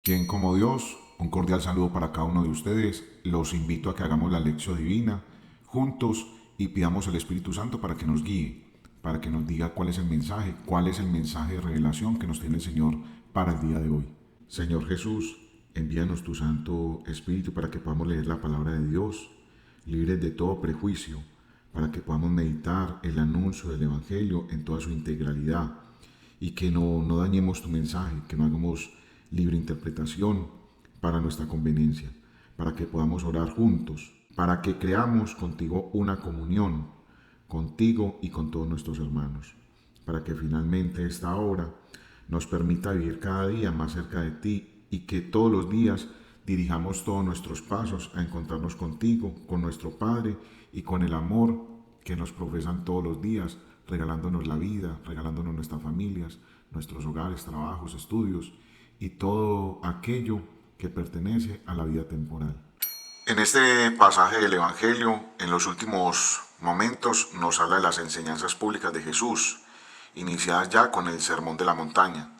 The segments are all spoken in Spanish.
Quien como Dios, un cordial saludo para cada uno de ustedes. Los invito a que hagamos la lección divina juntos y pidamos al Espíritu Santo para que nos guíe, para que nos diga cuál es el mensaje de revelación que nos tiene el Señor para el día de hoy. Señor Jesús, envíanos tu Santo Espíritu para que podamos leer la palabra de Dios, libres de todo prejuicio, para que podamos meditar el anuncio del Evangelio en toda su integralidad y que no dañemos tu mensaje, que no hagamos libre interpretación para nuestra conveniencia, para que podamos orar juntos, para que creamos contigo una comunión, contigo y con todos nuestros hermanos, para que finalmente esta obra nos permita vivir cada día más cerca de ti y que todos los días dirijamos todos nuestros pasos a encontrarnos contigo, con nuestro Padre y con el amor que nos profesan todos los días, regalándonos la vida, regalándonos nuestras familias, nuestros hogares, trabajos, estudios y todo aquello que pertenece a la vida temporal. En este pasaje del Evangelio, en los últimos momentos, nos habla de las enseñanzas públicas de Jesús, iniciadas ya con el Sermón de la Montaña.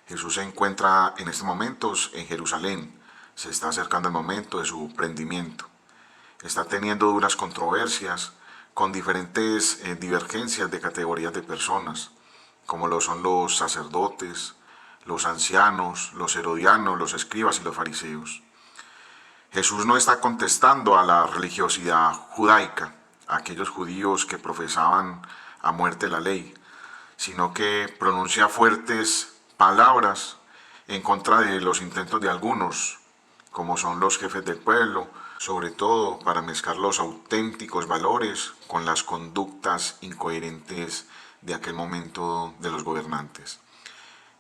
Jesús se encuentra en estos momentos en Jerusalén, se está acercando el momento de su prendimiento. Está teniendo duras controversias con diferentes divergencias de categorías de personas, como lo son los sacerdotes, los ancianos, los herodianos, los escribas y los fariseos. Jesús no está contestando a la religiosidad judaica, a aquellos judíos que profesaban a muerte la ley, sino que pronuncia fuertes palabras en contra de los intentos de algunos, como son los jefes del pueblo, sobre todo para mezclar los auténticos valores con las conductas incoherentes de aquel momento de los gobernantes.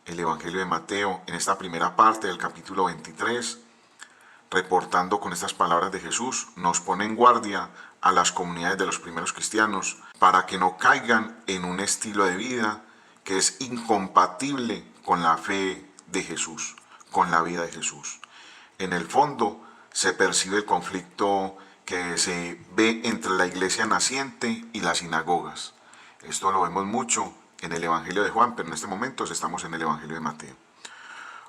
El Evangelio de Mateo, en esta primera parte del capítulo 23, reportando con estas palabras de Jesús, nos pone en guardia a las comunidades de los primeros cristianos para que no caigan en un estilo de vida que es incompatible con la fe de Jesús, con la vida de Jesús. En el fondo se percibe el conflicto que se ve entre la iglesia naciente y las sinagogas. Esto lo vemos mucho en el Evangelio de Juan, pero en este momento estamos en el Evangelio de Mateo.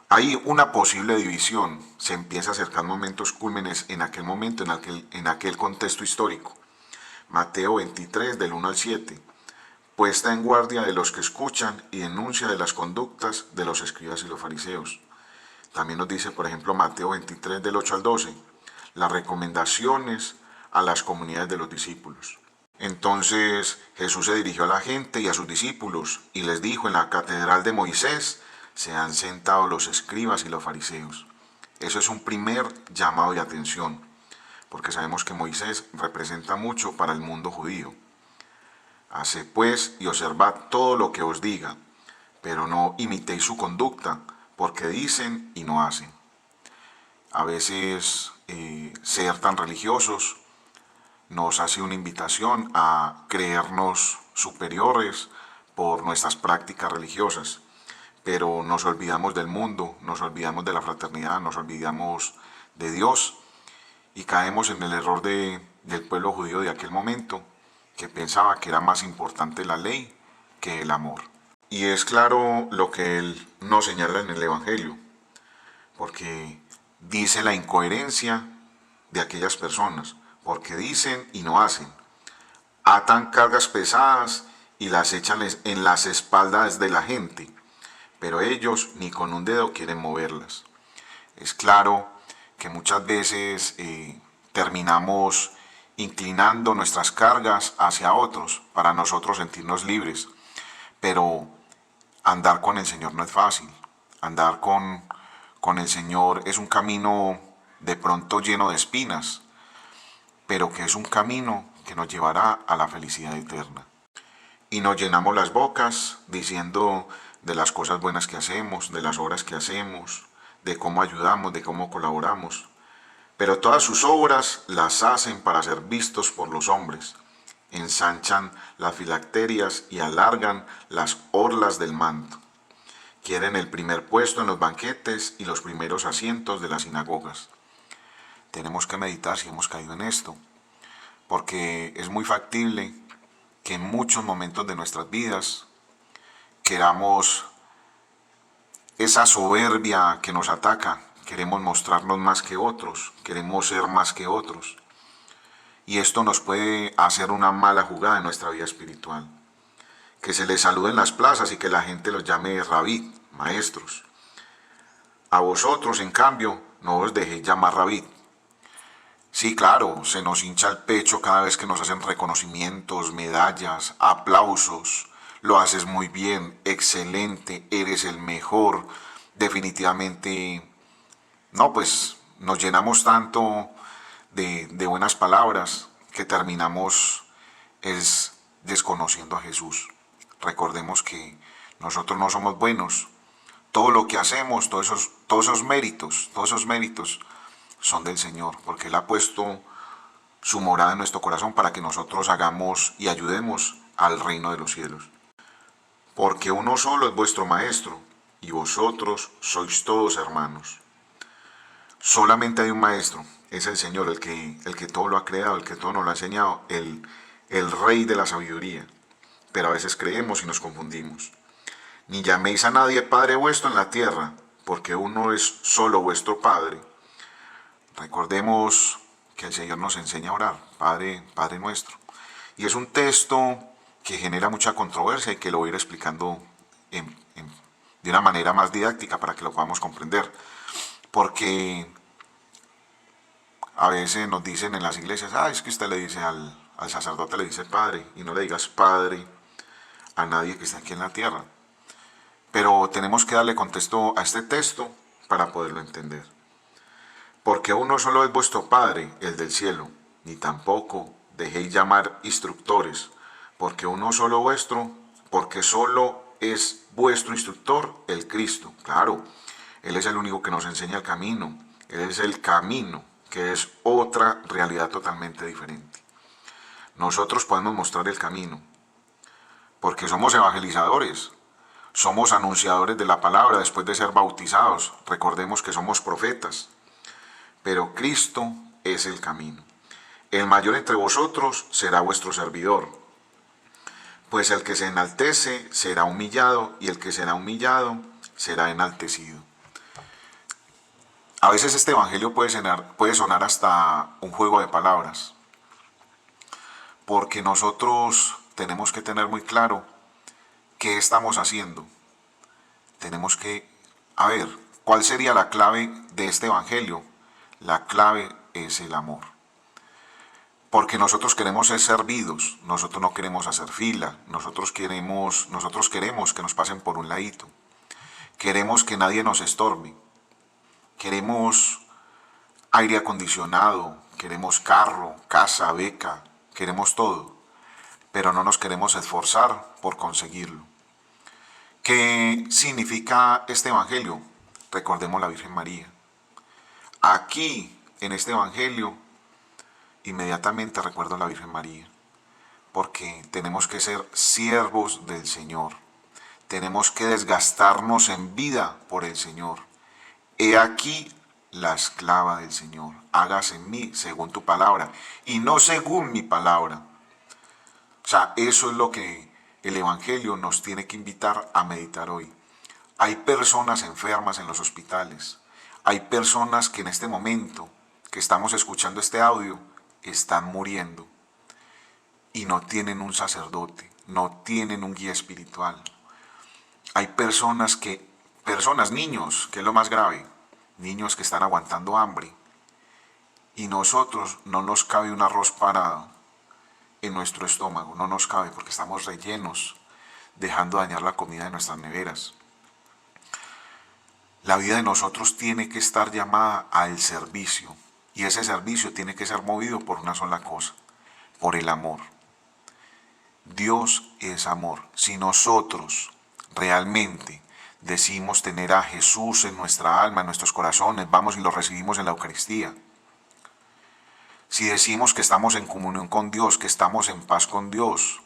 Hay una posible división, se empieza a acercar momentos cúlmenes en aquel momento, en aquel contexto histórico. Mateo 23, del 1 al 7, puesta en guardia de los que escuchan y denuncia de las conductas de los escribas y los fariseos. También nos dice, por ejemplo, Mateo 23, del 8 al 12, las recomendaciones a las comunidades de los discípulos. Entonces Jesús se dirigió a la gente y a sus discípulos y les dijo, en la catedral de Moisés se han sentado los escribas y los fariseos. Eso es un primer llamado de atención, porque sabemos que Moisés representa mucho para el mundo judío. Haced pues y observad todo lo que os diga, pero no imitéis su conducta, porque dicen y no hacen. A veces ser tan religiosos nos hace una invitación a creernos superiores por nuestras prácticas religiosas, pero nos olvidamos del mundo, nos olvidamos de la fraternidad, nos olvidamos de Dios y caemos en el error del pueblo judío de aquel momento, que pensaba que era más importante la ley que el amor. Y es claro lo que él nos señala en el Evangelio, porque dice la incoherencia de aquellas personas, porque dicen y no hacen. Atan cargas pesadas y las echan en las espaldas de la gente, pero ellos ni con un dedo quieren moverlas. Es claro que muchas veces terminamos inclinando nuestras cargas hacia otros para nosotros sentirnos libres, pero andar con el Señor no es fácil. Andar con el Señor es un camino de pronto lleno de espinas, pero que es un camino que nos llevará a la felicidad eterna. Y nos llenamos las bocas diciendo de las cosas buenas que hacemos, de las obras que hacemos, de cómo ayudamos, de cómo colaboramos. Pero todas sus obras las hacen para ser vistos por los hombres. Ensanchan las filacterias y alargan las orlas del manto. Quieren el primer puesto en los banquetes y los primeros asientos de las sinagogas. Tenemos que meditar si hemos caído en esto, porque es muy factible que en muchos momentos de nuestras vidas queramos esa soberbia que nos ataca. Queremos mostrarnos más que otros, queremos ser más que otros. Y esto nos puede hacer una mala jugada en nuestra vida espiritual. Que se les salude en las plazas y que la gente los llame rabí, maestros. A vosotros, en cambio, no os dejéis llamar rabí. Sí, claro, se nos hincha el pecho cada vez que nos hacen reconocimientos, medallas, aplausos. Lo haces muy bien, excelente, eres el mejor. Definitivamente, no, pues nos llenamos tanto de buenas palabras que terminamos es desconociendo a Jesús. Recordemos que nosotros no somos buenos. Todo lo que hacemos, todos esos méritos son del Señor, porque Él ha puesto su morada en nuestro corazón para que nosotros hagamos y ayudemos al reino de los cielos. Porque uno solo es vuestro Maestro, y vosotros sois todos hermanos. Solamente hay un Maestro, es el Señor, el que todo lo ha creado, el que todo nos lo ha enseñado, el Rey de la sabiduría. Pero a veces creemos y nos confundimos. Ni llaméis a nadie Padre vuestro en la tierra, porque uno es solo vuestro Padre. Recordemos que el Señor nos enseña a orar, Padre, Padre nuestro. Y es un texto que genera mucha controversia y que lo voy a ir explicando de una manera más didáctica para que lo podamos comprender. Porque a veces nos dicen en las iglesias, es que usted le dice al sacerdote, le dice Padre, y no le digas Padre a nadie que esté aquí en la tierra. Pero tenemos que darle contexto a este texto para poderlo entender. Porque uno solo es vuestro Padre, el del cielo, ni tampoco dejéis llamar instructores, porque uno solo vuestro, porque solo es vuestro instructor, el Cristo. Claro, Él es el único que nos enseña el camino, Él es el camino, que es otra realidad totalmente diferente. Nosotros podemos mostrar el camino, porque somos evangelizadores, somos anunciadores de la palabra después de ser bautizados, recordemos que somos profetas. Pero Cristo es el camino. El mayor entre vosotros será vuestro servidor. Pues el que se enaltece será humillado, y el que será humillado será enaltecido. A veces este evangelio puede sonar hasta un juego de palabras. Porque nosotros tenemos que tener muy claro qué estamos haciendo. Tenemos que, ¿cuál sería la clave de este evangelio? La clave es el amor. Porque nosotros queremos ser servidos, nosotros no queremos hacer fila, nosotros queremos que nos pasen por un ladito. Queremos que nadie nos estorbe. Queremos aire acondicionado, queremos carro, casa, beca, queremos todo. Pero no nos queremos esforzar por conseguirlo. ¿Qué significa este evangelio? Recordemos la Virgen María. Aquí, en este evangelio, inmediatamente recuerdo a la Virgen María, porque tenemos que ser siervos del Señor, tenemos que desgastarnos en vida por el Señor. He aquí la esclava del Señor, hágase en mí según tu palabra, y no según mi palabra. O sea, eso es lo que el evangelio nos tiene que invitar a meditar hoy. Hay personas enfermas en los hospitales. Hay personas que en este momento que estamos escuchando este audio están muriendo y no tienen un sacerdote, no tienen un guía espiritual. Hay niños, que es lo más grave, niños que están aguantando hambre y nosotros no nos cabe un arroz parado en nuestro estómago, no nos cabe porque estamos rellenos, dejando dañar la comida de nuestras neveras. La vida de nosotros tiene que estar llamada al servicio, y ese servicio tiene que ser movido por una sola cosa, por el amor. Dios es amor. Si nosotros realmente decimos tener a Jesús en nuestra alma, en nuestros corazones, vamos y lo recibimos en la Eucaristía. Si decimos que estamos en comunión con Dios, que estamos en paz con Dios,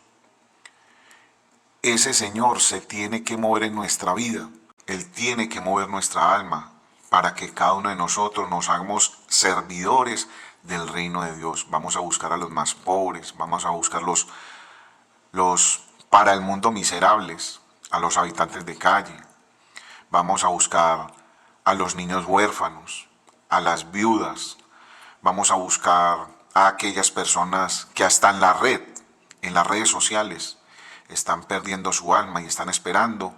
ese Señor se tiene que mover en nuestra vida. Él tiene que mover nuestra alma para que cada uno de nosotros nos hagamos servidores del reino de Dios. Vamos a buscar a los más pobres, vamos a buscar los para el mundo miserables, a los habitantes de calle. Vamos a buscar a los niños huérfanos, a las viudas. Vamos a buscar a aquellas personas que hasta en las redes sociales, están perdiendo su alma y están esperando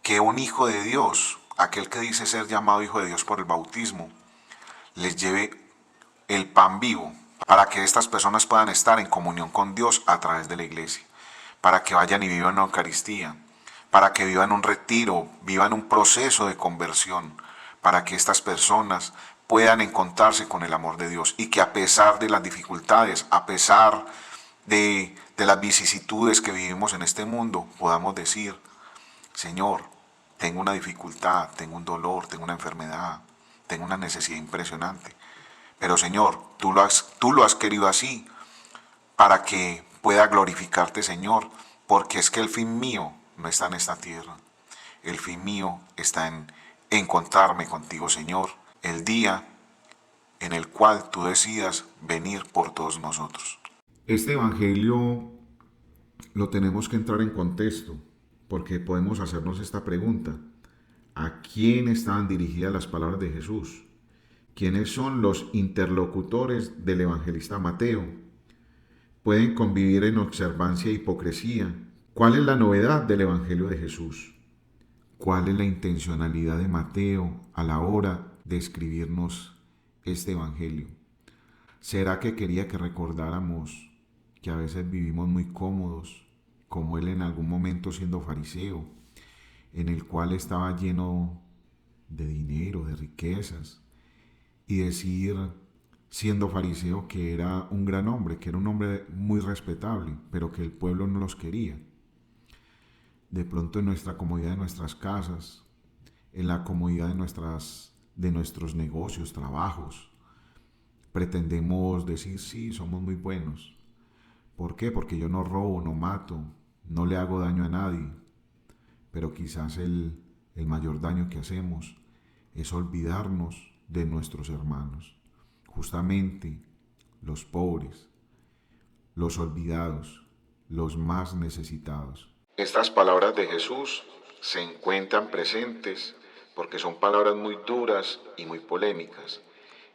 que un hijo de Dios, aquel que dice ser llamado hijo de Dios por el bautismo, les lleve el pan vivo para que estas personas puedan estar en comunión con Dios a través de la iglesia, para que vayan y vivan una Eucaristía, para que vivan un retiro, vivan un proceso de conversión, para que estas personas puedan encontrarse con el amor de Dios y que a pesar de las dificultades, a pesar de las vicisitudes que vivimos en este mundo, podamos decir, Señor, tengo una dificultad, tengo un dolor, tengo una enfermedad, tengo una necesidad impresionante. Pero Señor, tú lo has querido así para que pueda glorificarte, Señor, porque es que el fin mío no está en esta tierra. El fin mío está en encontrarme contigo, Señor, el día en el cual tú decidas venir por todos nosotros. Este evangelio lo tenemos que entrar en contexto, porque podemos hacernos esta pregunta. ¿A quién estaban dirigidas las palabras de Jesús? ¿Quiénes son los interlocutores del evangelista Mateo? ¿Pueden convivir en observancia e hipocresía? ¿Cuál es la novedad del evangelio de Jesús? ¿Cuál es la intencionalidad de Mateo a la hora de escribirnos este evangelio? ¿Será que quería que recordáramos que a veces vivimos muy cómodos, como él en algún momento siendo fariseo, en el cual estaba lleno de dinero, de riquezas, y decir, siendo fariseo, que era un gran hombre, que era un hombre muy respetable, pero que el pueblo no los quería? De pronto en nuestra comodidad de nuestras casas, en la comodidad de nuestros negocios, trabajos, pretendemos decir, sí, somos muy buenos. ¿Por qué? Porque yo no robo, no mato, no le hago daño a nadie. Pero quizás el mayor daño que hacemos es olvidarnos de nuestros hermanos, justamente los pobres, los olvidados, los más necesitados. Estas palabras de Jesús se encuentran presentes porque son palabras muy duras y muy polémicas.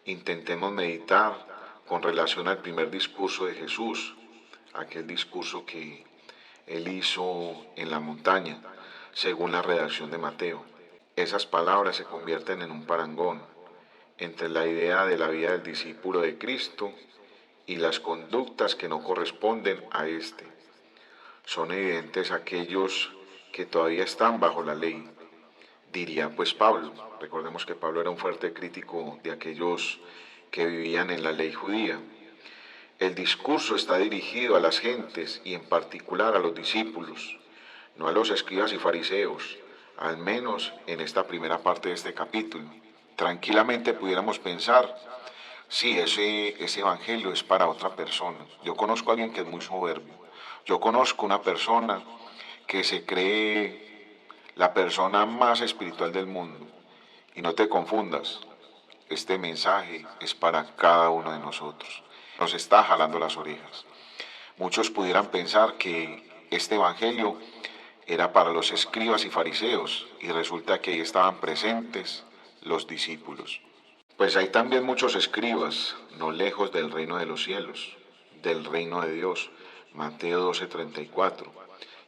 Intentemos meditar con relación al primer discurso de Jesús, aquel discurso que él hizo en la montaña, según la redacción de Mateo. Esas palabras se convierten en un parangón entre la idea de la vida del discípulo de Cristo y las conductas que no corresponden a éste. Son evidentes aquellos que todavía están bajo la ley. Diría pues Pablo, recordemos que Pablo era un fuerte crítico de aquellos que vivían en la ley judía. El discurso está dirigido a las gentes y en particular a los discípulos, no a los escribas y fariseos, al menos en esta primera parte de este capítulo. Tranquilamente pudiéramos pensar, sí, ese evangelio es para otra persona. Yo conozco a alguien que es muy soberbio. Yo conozco una persona que se cree la persona más espiritual del mundo. Y no te confundas, este mensaje es para cada uno de nosotros. Nos está jalando las orejas. Muchos pudieran pensar que este evangelio era para los escribas y fariseos, y resulta que ahí estaban presentes los discípulos. Pues hay también muchos escribas, no lejos del reino de los cielos, del reino de Dios, Mateo 12:34.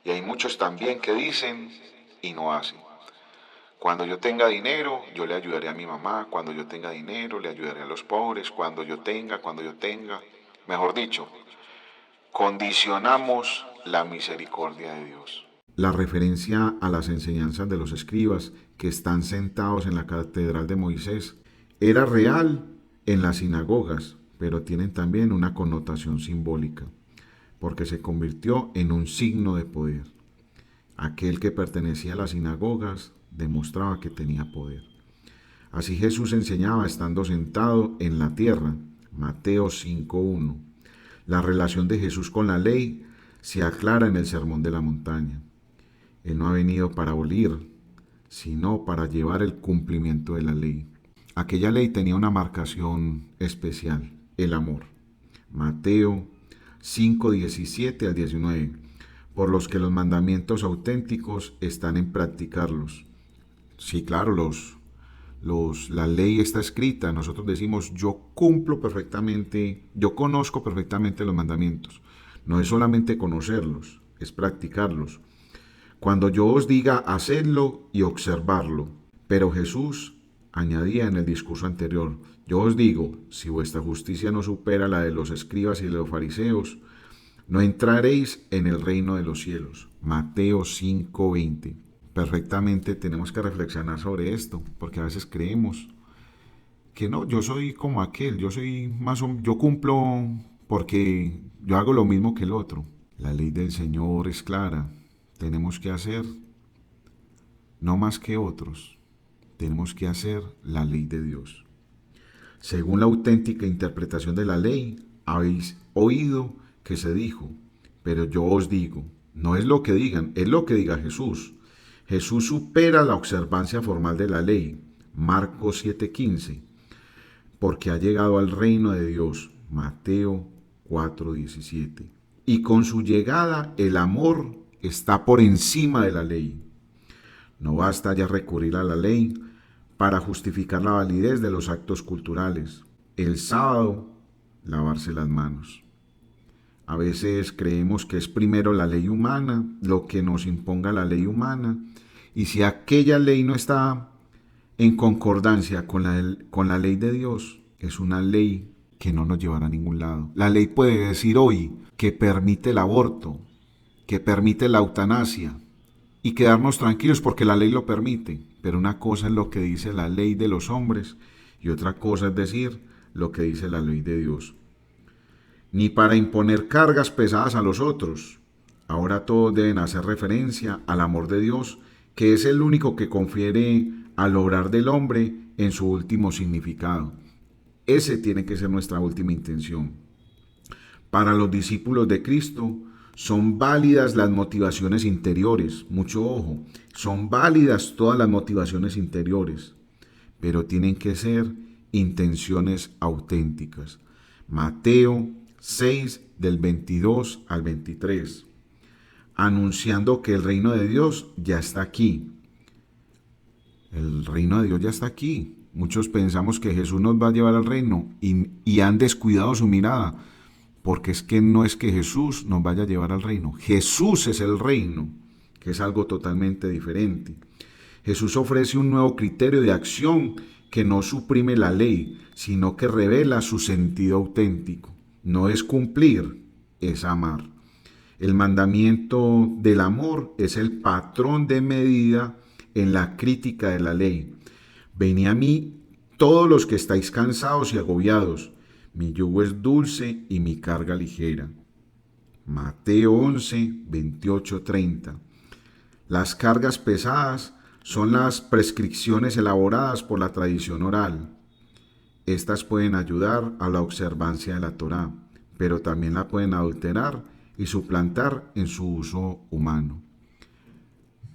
Y hay muchos también que dicen y no hacen. Cuando yo tenga dinero, yo le ayudaré a mi mamá. Cuando yo tenga dinero, le ayudaré a los pobres. Cuando yo tenga. Mejor dicho, condicionamos la misericordia de Dios. La referencia a las enseñanzas de los escribas que están sentados en la catedral de Moisés era real en las sinagogas, pero tienen también una connotación simbólica, porque se convirtió en un signo de poder. Aquel que pertenecía a las sinagogas demostraba que tenía poder. Así Jesús enseñaba estando sentado en la tierra, Mateo 5:1. La relación de Jesús con la ley se aclara en el Sermón de la Montaña. Él no ha venido para abolir, sino para llevar el cumplimiento de la ley. Aquella ley tenía una marcación especial, el amor. Mateo 5:17-19. Por los que los mandamientos auténticos están en practicarlos, Sí, claro, la ley está escrita. Nosotros decimos, yo cumplo perfectamente, yo conozco perfectamente los mandamientos. No es solamente conocerlos, es practicarlos. Cuando yo os diga, hacedlo y observarlo. Pero Jesús añadía en el discurso anterior, yo os digo, si vuestra justicia no supera la de los escribas y de los fariseos, no entraréis en el reino de los cielos. Mateo 5:20. Perfectamente tenemos que reflexionar sobre esto, porque a veces creemos que no, yo soy como aquel, yo soy yo cumplo porque yo hago lo mismo que el otro. La ley del Señor es clara. Tenemos que hacer no más que otros. Tenemos que hacer la ley de Dios. Según la auténtica interpretación de la ley, habéis oído que se dijo, pero yo os digo, no es lo que digan, es lo que diga Jesús. Jesús supera la observancia formal de la ley, Marcos 7:15, porque ha llegado al reino de Dios, Mateo 4:17. Y con su llegada el amor está por encima de la ley. No basta ya recurrir a la ley para justificar la validez de los actos culturales. El sábado, lavarse las manos. A veces creemos que es primero la ley humana, lo que nos imponga la ley humana, y si aquella ley no está en concordancia con la ley de Dios, es una ley que no nos llevará a ningún lado. La ley puede decir hoy que permite el aborto, que permite la eutanasia, y quedarnos tranquilos porque la ley lo permite, pero una cosa es lo que dice la ley de los hombres y otra cosa es decir lo que dice la ley de Dios. Ni para imponer cargas pesadas a los otros. Ahora todos deben hacer referencia al amor de Dios, que es el único que confiere al obrar del hombre en su último significado. Ese tiene que ser nuestra última intención. Para los discípulos de Cristo son válidas las motivaciones interiores, mucho ojo, son válidas todas las motivaciones interiores, pero tienen que ser intenciones auténticas. Mateo 6 del 22 al 23, anunciando que el reino de Dios ya está aquí. El reino de Dios ya está aquí. Muchos pensamos que Jesús nos va a llevar al reino y han descuidado su mirada, porque es que no es que Jesús nos vaya a llevar al reino. Jesús es el reino, que es algo totalmente diferente. Jesús ofrece un nuevo criterio de acción que no suprime la ley, sino que revela su sentido auténtico. No es cumplir, es amar. El mandamiento del amor es el patrón de medida en la crítica de la ley. Venid a mí todos los que estáis cansados y agobiados. Mi yugo es dulce y mi carga ligera. Mateo 11, 28, 30. Las cargas pesadas son las prescripciones elaboradas por la tradición oral. Estas pueden ayudar a la observancia de la Torá, pero también la pueden adulterar y suplantar en su uso humano.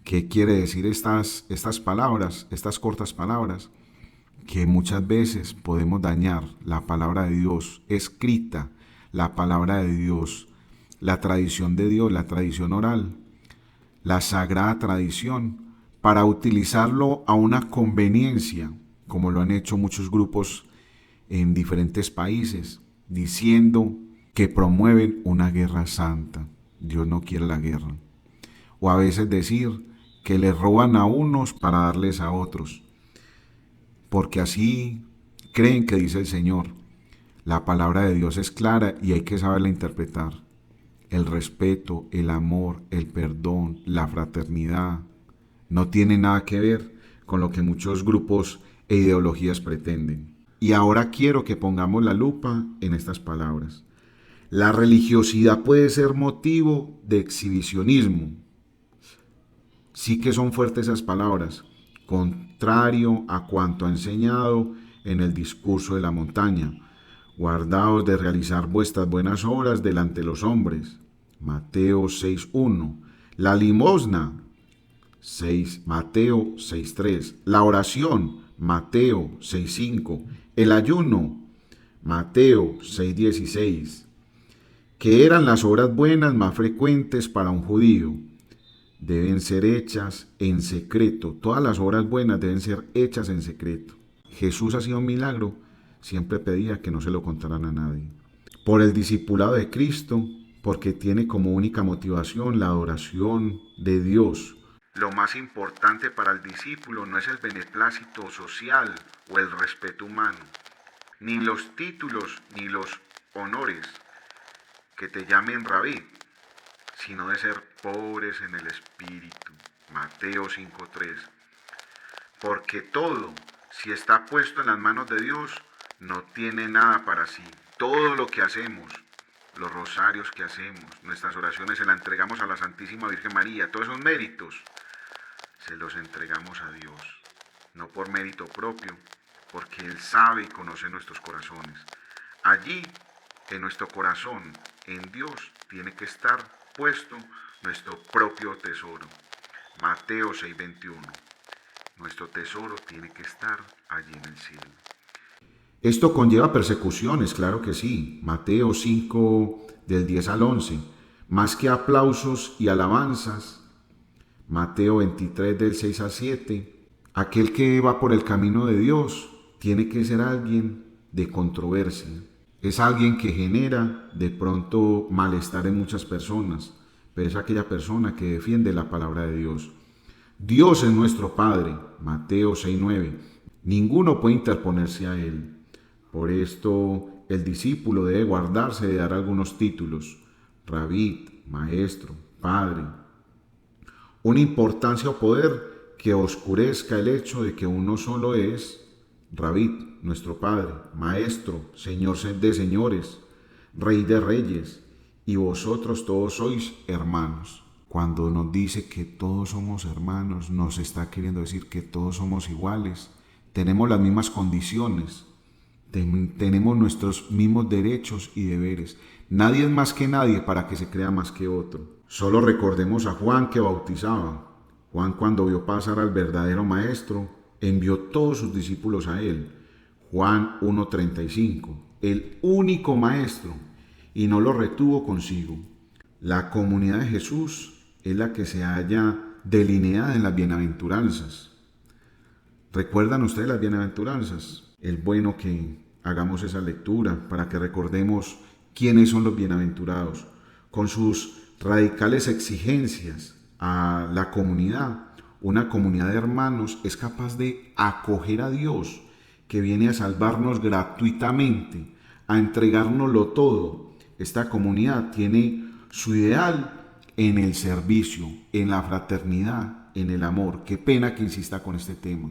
¿Qué quiere decir estas palabras, estas cortas palabras? Que muchas veces podemos dañar la palabra de Dios escrita, la palabra de Dios, la tradición de Dios, la tradición oral, la sagrada tradición, para utilizarlo a una conveniencia, como lo han hecho muchos grupos en diferentes países, diciendo que promueven una guerra santa. Dios no quiere la guerra. O a veces decir que le roban a unos para darles a otros, porque así creen que dice el Señor. La palabra de Dios es clara y hay que saberla interpretar. El respeto, el amor, el perdón, la fraternidad, no tiene nada que ver con lo que muchos grupos e ideologías pretenden. Y ahora quiero que pongamos la lupa en estas palabras. La religiosidad puede ser motivo de exhibicionismo. Sí que son fuertes esas palabras, contrario a cuanto ha enseñado en el discurso de la montaña. Guardaos de realizar vuestras buenas obras delante de los hombres. Mateo 6:1. La limosna, Mateo 6:3. La oración, Mateo 6:5. El ayuno, Mateo 6:16. Que eran las obras buenas más frecuentes para un judío. deben ser hechas en secreto. Todas las obras buenas deben ser hechas en secreto. Jesús hacía un milagro, siempre pedía que no se lo contaran a nadie. Por el discipulado de Cristo, porque tiene como única motivación la adoración de Dios. Lo más importante para el discípulo no es el beneplácito social o el respeto humano, ni los títulos ni los honores que te llamen rabí, sino de ser pobres en el espíritu. Mateo 5:3. Porque todo, si está puesto en las manos de Dios, no tiene nada para sí. Todo lo que hacemos, los rosarios que hacemos, nuestras oraciones se las entregamos a la Santísima Virgen María, todos esos méritos se los entregamos a Dios, no por mérito propio, porque Él sabe y conoce nuestros corazones. Allí, en nuestro corazón, en Dios, tiene que estar puesto nuestro propio tesoro. Mateo 6:21. Nuestro tesoro tiene que estar allí en el cielo. Esto conlleva persecuciones, claro que sí. Mateo 5, del 10 al 11. Más que aplausos y alabanzas. Mateo 23, del 6 al 7. Aquel que va por el camino de Dios tiene que ser alguien de controversia. Es alguien que genera de pronto malestar en muchas personas, pero es aquella persona que defiende la palabra de Dios. Dios es nuestro Padre, Mateo 6:9. Ninguno puede interponerse a Él. Por esto, el discípulo debe guardarse de dar algunos títulos: rabí, maestro, padre. Una importancia o poder que oscurezca el hecho de que uno solo es rabí, nuestro Padre, maestro, Señor de señores, Rey de reyes, y vosotros todos sois hermanos. Cuando nos dice que todos somos hermanos, nos está queriendo decir que todos somos iguales, tenemos las mismas condiciones, tenemos nuestros mismos derechos y deberes. Nadie es más que nadie para que se crea más que otro. Solo recordemos a Juan que bautizaba. Juan, cuando vio pasar al verdadero maestro, envió todos sus discípulos a él. Juan 1:35, el único maestro, y no lo retuvo consigo. La comunidad de Jesús es la que se halla delineada en las bienaventuranzas. ¿Recuerdan ustedes las bienaventuranzas? Es bueno que hagamos esa lectura para que recordemos quiénes son los bienaventurados. Con sus radicales exigencias a la comunidad, una comunidad de hermanos es capaz de acoger a Dios, que viene a salvarnos gratuitamente, a entregárnoslo todo. Esta comunidad tiene su ideal en el servicio, en la fraternidad, en el amor. Qué pena que insista con este tema.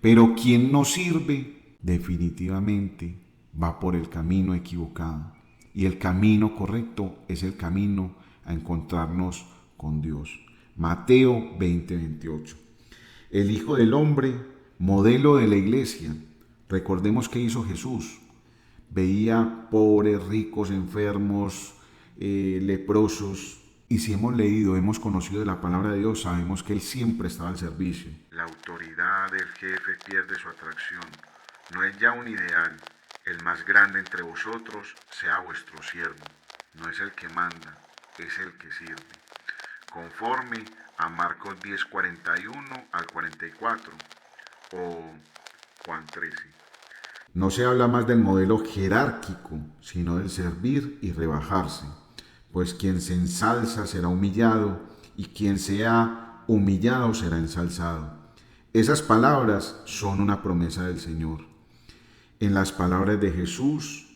Pero quien no sirve, definitivamente va por el camino equivocado. Y el camino correcto es el camino a encontrarnos con Dios. Mateo 20:28. El Hijo del Hombre, modelo de la iglesia. Recordemos qué hizo Jesús. Veía pobres, ricos, enfermos, leprosos. Y si hemos leído, hemos conocido de la palabra de Dios, sabemos que Él siempre estaba al servicio. La autoridad del jefe pierde su atracción. No es ya un ideal. El más grande entre vosotros sea vuestro siervo. No es el que manda, es el que sirve. Conforme a Marcos 10:41 al 44 o Juan 13. No se habla más del modelo jerárquico, sino del servir y rebajarse. Pues quien se ensalza será humillado, y quien sea humillado será ensalzado. Esas palabras son una promesa del Señor. En las palabras de Jesús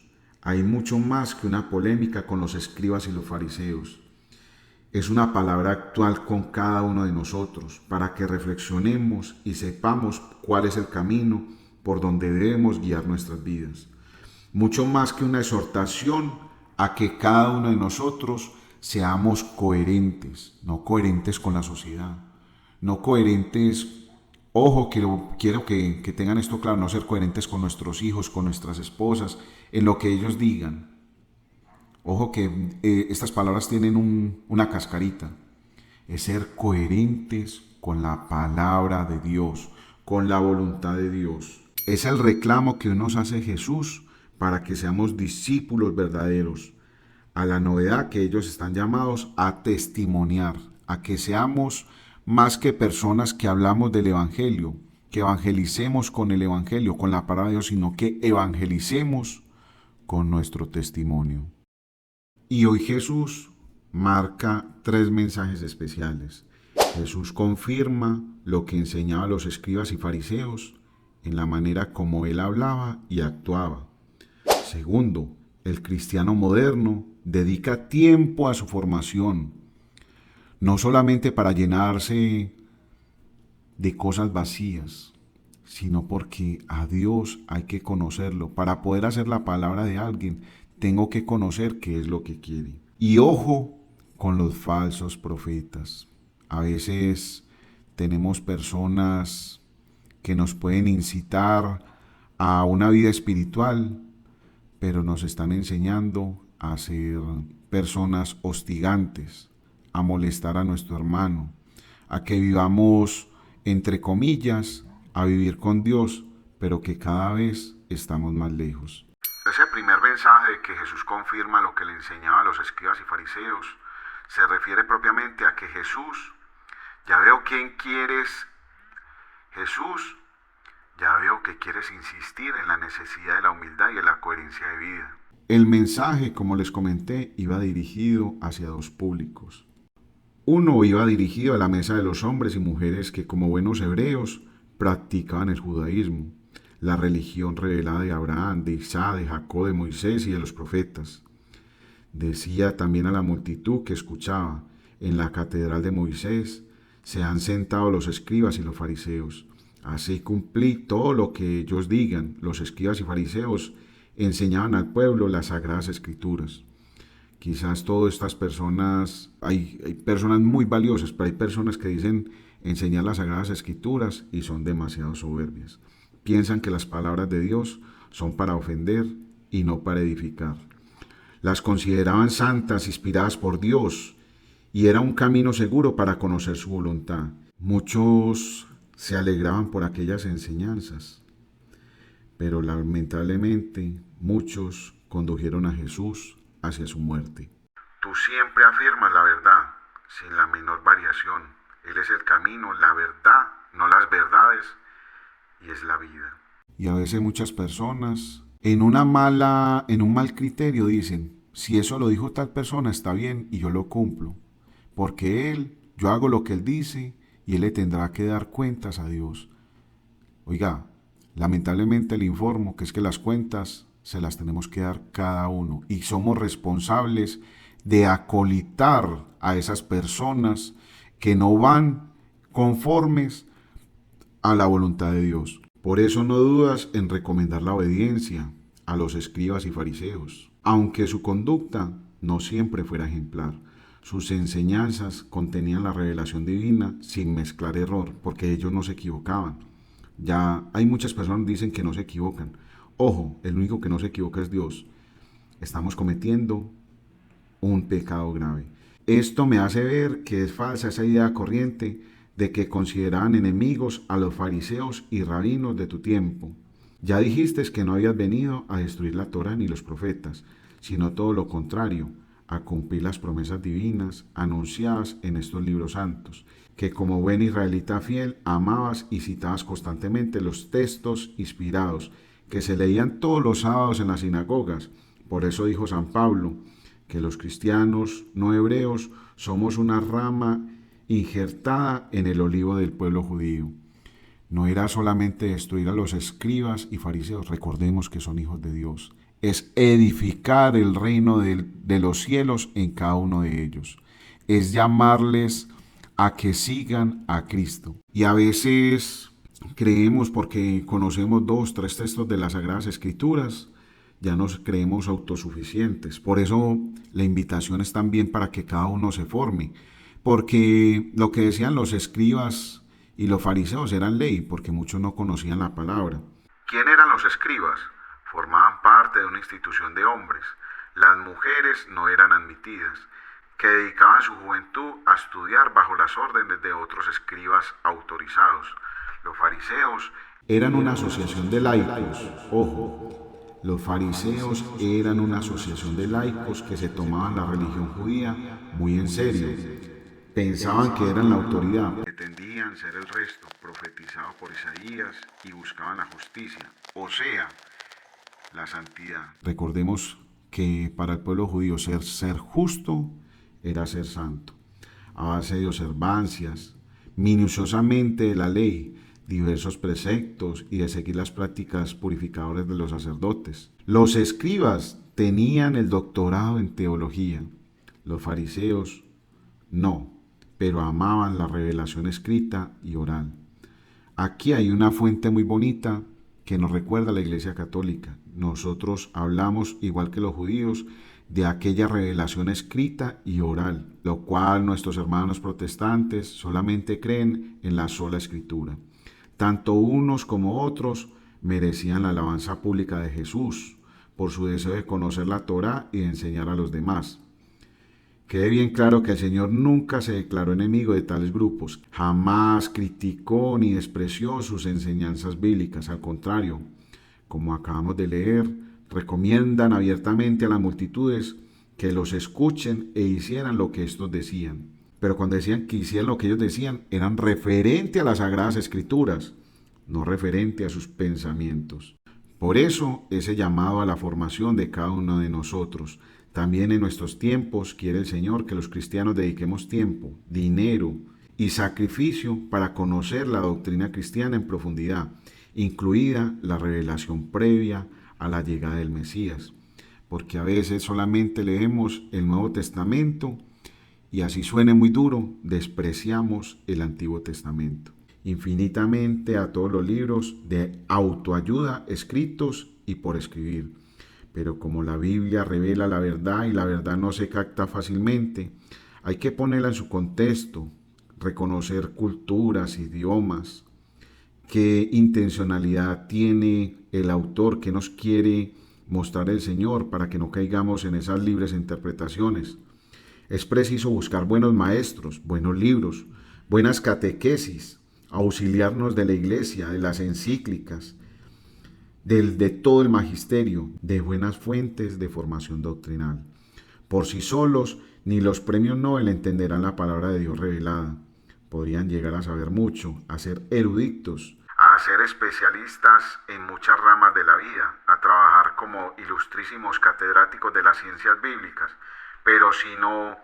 hay mucho más que una polémica con los escribas y los fariseos. Es una palabra actual con cada uno de nosotros, para que reflexionemos y sepamos cuál es el camino por donde debemos guiar nuestras vidas. Mucho más que una exhortación a que cada uno de nosotros seamos coherentes, no coherentes con la sociedad, no coherentes, ojo, quiero que tengan esto claro, no ser coherentes con nuestros hijos, con nuestras esposas, en lo que ellos digan. Ojo que estas palabras tienen una cascarita, es ser coherentes con la palabra de Dios, con la voluntad de Dios. Es el reclamo que nos hace Jesús para que seamos discípulos verdaderos, a la novedad que ellos están llamados a testimoniar, a que seamos más que personas que hablamos del Evangelio, que evangelicemos con el Evangelio, con la palabra de Dios, sino que evangelicemos con nuestro testimonio. Y hoy Jesús marca 3 mensajes especiales. Jesús confirma lo que enseñaba a los escribas y fariseos en la manera como él hablaba y actuaba. Segundo, el cristiano moderno dedica tiempo a su formación, no solamente para llenarse de cosas vacías, sino porque a Dios hay que conocerlo. Para poder hacer la palabra de alguien, tengo que conocer qué es lo que quiere. Y ojo con los falsos profetas. A veces tenemos personas que nos pueden incitar a una vida espiritual, pero nos están enseñando a ser personas hostigantes, a molestar a nuestro hermano, a que vivamos, entre comillas, a vivir con Dios, pero que cada vez estamos más lejos. Ese primer mensaje de que Jesús confirma lo que le enseñaba a los escribas y fariseos se refiere propiamente a que Jesús, ya veo quién quieres, Jesús, ya veo que quieres insistir en la necesidad de la humildad y de la coherencia de vida. El mensaje, como les comenté, iba dirigido hacia 2 públicos. Uno iba dirigido a la mesa de los hombres y mujeres que, como buenos hebreos, practicaban el judaísmo, la religión revelada de Abraham, de Isaac, de Jacob, de Moisés y de los profetas. Decía también a la multitud que escuchaba: en la catedral de Moisés se han sentado los escribas y los fariseos. Así cumplí todo lo que ellos digan. Los escribas y fariseos enseñaban al pueblo las sagradas escrituras. Quizás todas estas personas, hay personas muy valiosas, pero hay personas que dicen enseñar las sagradas escrituras y son demasiado soberbias. Piensan que las palabras de Dios son para ofender y no para edificar. Las consideraban santas, inspiradas por Dios, y era un camino seguro para conocer su voluntad. Muchos se alegraban por aquellas enseñanzas, pero lamentablemente muchos condujeron a Jesús hacia su muerte. Tú siempre afirmas la verdad, sin la menor variación. Él es el camino, la verdad, no las verdades, y es la vida. Y a veces muchas personas, en un mal criterio, dicen: si eso lo dijo tal persona, está bien y yo lo cumplo, porque yo hago lo que él dice y él le tendrá que dar cuentas a Dios. Oiga, lamentablemente le informo que es que las cuentas se las tenemos que dar cada uno y somos responsables de acolitar a esas personas que no van conformes a la voluntad de Dios. Por eso no dudas en recomendar la obediencia a los escribas y fariseos, aunque su conducta no siempre fuera ejemplar. Sus enseñanzas contenían la revelación divina sin mezclar error, porque ellos no se equivocaban. Ya hay muchas personas que dicen que no se equivocan. Ojo, el único que no se equivoca es Dios. Estamos cometiendo un pecado grave. Esto me hace ver que es falsa esa idea corriente de que consideraban enemigos a los fariseos y rabinos de tu tiempo. Ya dijiste que no habías venido a destruir la Torá ni los profetas, sino todo lo contrario, a cumplir las promesas divinas anunciadas en estos libros santos, que como buen israelita fiel amabas y citabas constantemente los textos inspirados que se leían todos los sábados en las sinagogas. Por eso dijo San Pablo que los cristianos no hebreos somos una rama injertada en el olivo del pueblo judío. No era solamente destruir a los escribas y fariseos, recordemos que son hijos de Dios. Es edificar el reino de los cielos en cada uno de ellos. Es llamarles a que sigan a Cristo. Y a veces creemos, porque conocemos 2, 3 textos de las Sagradas Escrituras, ya nos creemos autosuficientes. Por eso la invitación es también para que cada uno se forme. Porque lo que decían los escribas y los fariseos eran ley, porque muchos no conocían la palabra. ¿Quién eran los escribas? Formaban parte de una institución de hombres. Las mujeres no eran admitidas, que dedicaban su juventud a estudiar bajo las órdenes de otros escribas autorizados. Los fariseos eran una asociación de laicos. Ojo, los fariseos eran una asociación de laicos que se tomaban la religión judía muy en serio. pensaban que eran la autoridad, pretendían ser el resto, profetizado por Isaías, y buscaban la justicia, o sea, la santidad. Recordemos que para el pueblo judío ser justo era ser santo, a base de observancias, minuciosamente de la ley, diversos preceptos y de seguir las prácticas purificadoras de los sacerdotes. Los escribas tenían el doctorado en teología, los fariseos no, pero amaban la revelación escrita y oral. Aquí hay una fuente muy bonita que nos recuerda a la Iglesia Católica. Nosotros hablamos, igual que los judíos, de aquella revelación escrita y oral, lo cual nuestros hermanos protestantes solamente creen en la sola escritura. Tanto unos como otros merecían la alabanza pública de Jesús por su deseo de conocer la Torá y de enseñar a los demás. Quede bien claro que el Señor nunca se declaró enemigo de tales grupos, jamás criticó ni despreció sus enseñanzas bíblicas, al contrario, como acabamos de leer, recomiendan abiertamente a las multitudes que los escuchen e hicieran lo que estos decían. Pero cuando decían que hicieran lo que ellos decían, eran referente a las Sagradas Escrituras, no referente a sus pensamientos. Por eso, ese llamado a la formación de cada uno de nosotros. También en nuestros tiempos quiere el Señor que los cristianos dediquemos tiempo, dinero y sacrificio para conocer la doctrina cristiana en profundidad, incluida la revelación previa a la llegada del Mesías. Porque a veces solamente leemos el Nuevo Testamento y así suene muy duro, despreciamos el Antiguo Testamento. Infinitamente a todos los libros de autoayuda escritos y por escribir. Pero como la Biblia revela la verdad y la verdad no se capta fácilmente, hay que ponerla en su contexto, reconocer culturas, idiomas, qué intencionalidad tiene el autor, qué nos quiere mostrar el Señor para que no caigamos en esas libres interpretaciones. Es preciso buscar buenos maestros, buenos libros, buenas catequesis, auxiliarnos de la iglesia, de las encíclicas, de todo el magisterio, de buenas fuentes de formación doctrinal. Por sí solos, ni los premios Nobel entenderán la palabra de Dios revelada. Podrían llegar a saber mucho, a ser eruditos, a ser especialistas en muchas ramas de la vida, a trabajar como ilustrísimos catedráticos de las ciencias bíblicas, pero si no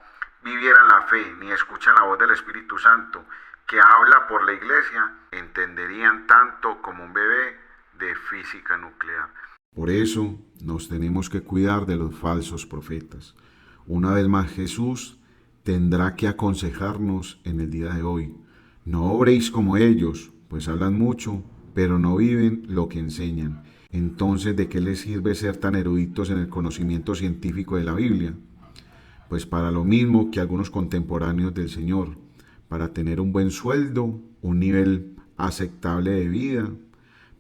vivieran la fe ni escuchan la voz del Espíritu Santo que habla por la iglesia, entenderían tanto como un bebé de física nuclear. Por eso nos tenemos que cuidar de los falsos profetas. Una vez más Jesús tendrá que aconsejarnos en el día de hoy. No obréis como ellos, pues hablan mucho, pero no viven lo que enseñan. Entonces, ¿de qué les sirve ser tan eruditos en el conocimiento científico de la Biblia? Pues para lo mismo que algunos contemporáneos del Señor, para tener un buen sueldo, un nivel aceptable de vida,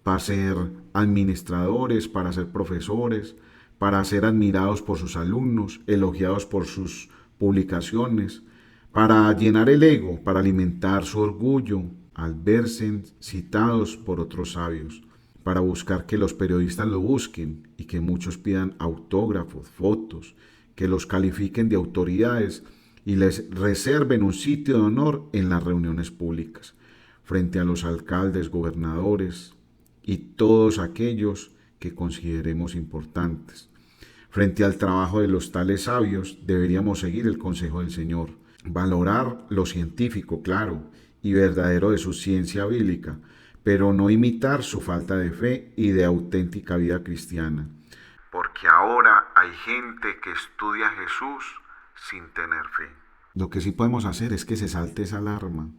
para ser administradores, para ser profesores, para ser admirados por sus alumnos, elogiados por sus publicaciones, para llenar el ego, para alimentar su orgullo al verse citados por otros sabios, para buscar que los periodistas lo busquen y que muchos pidan autógrafos, fotos, que los califiquen de autoridades y les reserven un sitio de honor en las reuniones públicas, frente a los alcaldes, gobernadores y todos aquellos que consideremos importantes. Frente al trabajo de los tales sabios, deberíamos seguir el consejo del Señor, valorar lo científico, claro, y verdadero de su ciencia bíblica, pero no imitar su falta de fe y de auténtica vida cristiana. Porque ahora hay gente que estudia a Jesús sin tener fe. Lo que sí podemos hacer es que se salte esa alarma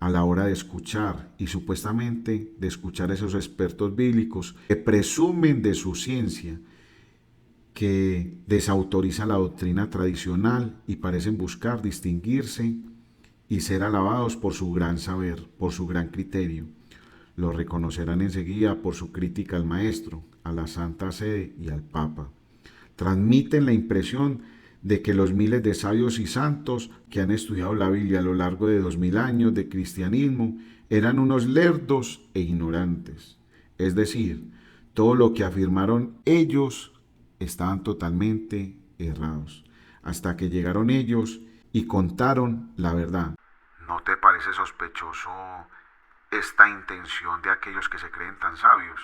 a la hora de escuchar y supuestamente de escuchar a esos expertos bíblicos que presumen de su ciencia, que desautoriza la doctrina tradicional y parecen buscar distinguirse y ser alabados por su gran saber, por su gran criterio. Lo reconocerán enseguida por su crítica al Maestro, a la Santa Sede y al Papa. Transmiten la impresión de que los miles de sabios y santos que han estudiado la Biblia a lo largo de 2000 años de cristianismo eran unos lerdos e ignorantes. Es decir, todo lo que afirmaron ellos estaban totalmente errados, hasta que llegaron ellos y contaron la verdad. ¿No te parece sospechoso esta intención de aquellos que se creen tan sabios?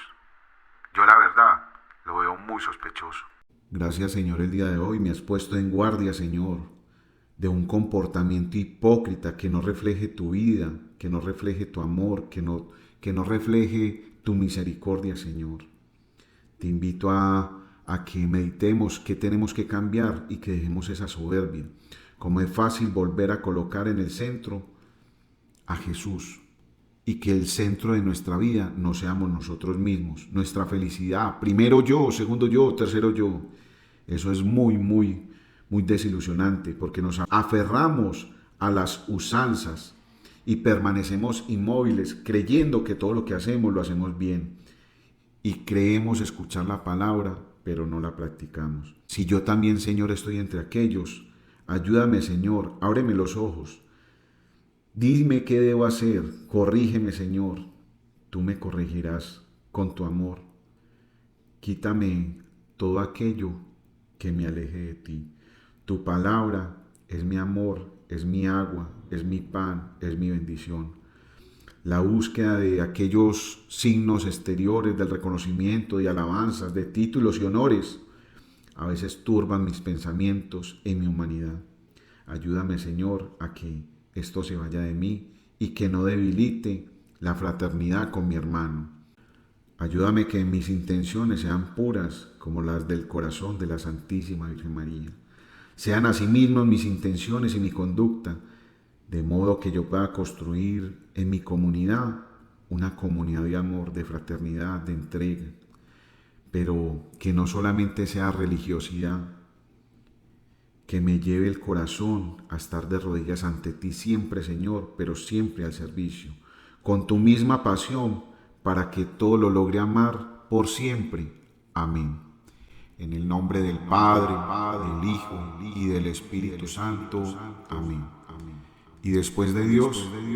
Yo la verdad lo veo muy sospechoso. Gracias, Señor, el día de hoy me has puesto en guardia, Señor, de un comportamiento hipócrita que no refleje tu vida, que no refleje tu amor, que no refleje tu misericordia, Señor. Te invito a que meditemos qué tenemos que cambiar y que dejemos esa soberbia. Como es fácil volver a colocar en el centro a Jesús y que el centro de nuestra vida no seamos nosotros mismos, nuestra felicidad, primero yo, segundo yo, tercero yo. Eso es muy desilusionante porque nos aferramos a las usanzas y permanecemos inmóviles creyendo que todo lo que hacemos lo hacemos bien y creemos escuchar la palabra, pero no la practicamos. Si yo también, Señor, estoy entre aquellos, ayúdame, Señor, ábreme los ojos. Dime qué debo hacer, corrígeme, Señor. Tú me corregirás con tu amor. Quítame todo aquello que me aleje de ti. Tu palabra es mi amor, es mi agua, es mi pan, es mi bendición. La búsqueda de aquellos signos exteriores del reconocimiento, de alabanzas, de títulos y honores, a veces turban mis pensamientos en mi humanidad. Ayúdame, Señor, a que esto se vaya de mí y que no debilite la fraternidad con mi hermano. Ayúdame que mis intenciones sean puras como las del corazón de la Santísima Virgen María. Sean asimismo mis intenciones y mi conducta, de modo que yo pueda construir en mi comunidad una comunidad de amor, de fraternidad, de entrega, pero que no solamente sea religiosidad, que me lleve el corazón a estar de rodillas ante ti siempre, Señor, pero siempre al servicio, con tu misma pasión, para que todo lo logre amar por siempre. Amén. En el nombre del Padre, del Hijo y del Espíritu Santo. Amén. Y después de Dios,